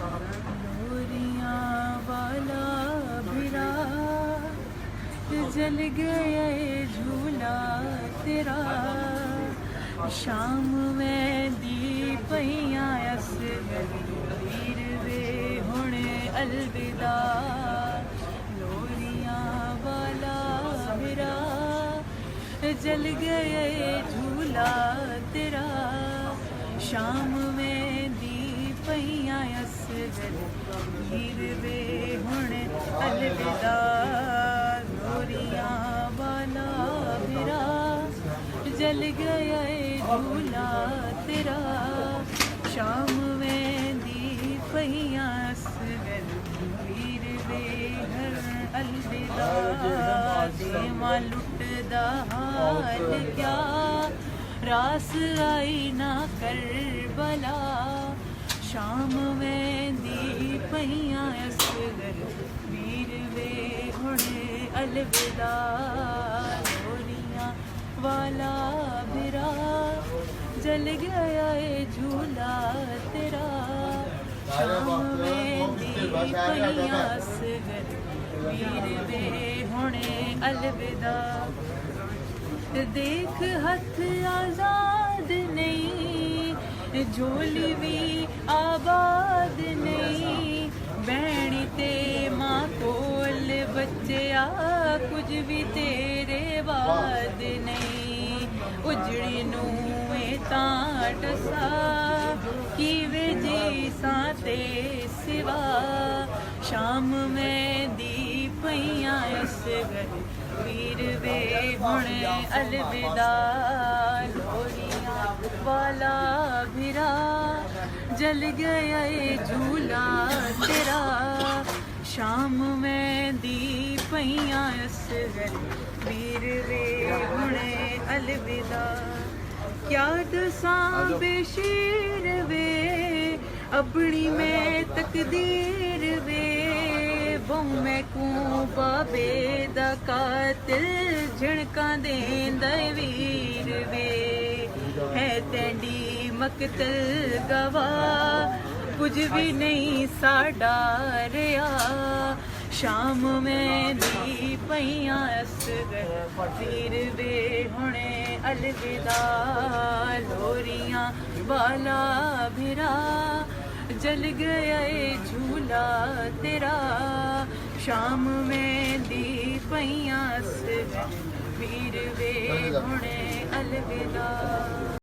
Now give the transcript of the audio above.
लोरियां वाला भिरा जल गया ये झूला तेरा शाम में दी पईयां असगर वीर वे हुणे अलविदा लोरियां वाला भिरा जल गया ये झूला तेरा शाम में दी पईयां असगर वीर वे हुणे अलविदा लोरियां वाला भिरा जल गया ये झूला तेरा शाम में दी पईयां असगर वीर वे हर अलविदा देवा लुटदा हाल क्या रास आई ना करबला शाम में दी पईयां असगर वीर वे हुणे अलविदा लोरियां वाला भिरा जल गया ये झूला तेरा शाम में दी पईयां असगर वीर वे हुणे अलविदा देख हथ आजाद नहीं झोली भी आबाद नहीं भैणी ते मां कोल बच्चिया कुछ भी तेरे बाद नहीं उजड़ी नूए तां डसा किवे जी साते सिवा शाम में दी पईयां असगर वीर वे हुणे अलविदा लोरियां वाला भिरा जल गया ये झूला तेरा शाम में दी पईयां असगर वीर वे हुणे अलविदा क्या दसां बेशीर वे अपनी में तकदीर वे बहु मैं को बाबे दा कातिल झणका देंदा वीर वे है तेंडी मकतल गवाह कुछ भी नहीं साडा रिया शाम में दी पईयां असगर वीर वे हुणे अलविदा लोरियां वाला भिरा जल गया ये झूला तेरा शाम में दी पईयां असगर वीर वे हुणे अलविदा।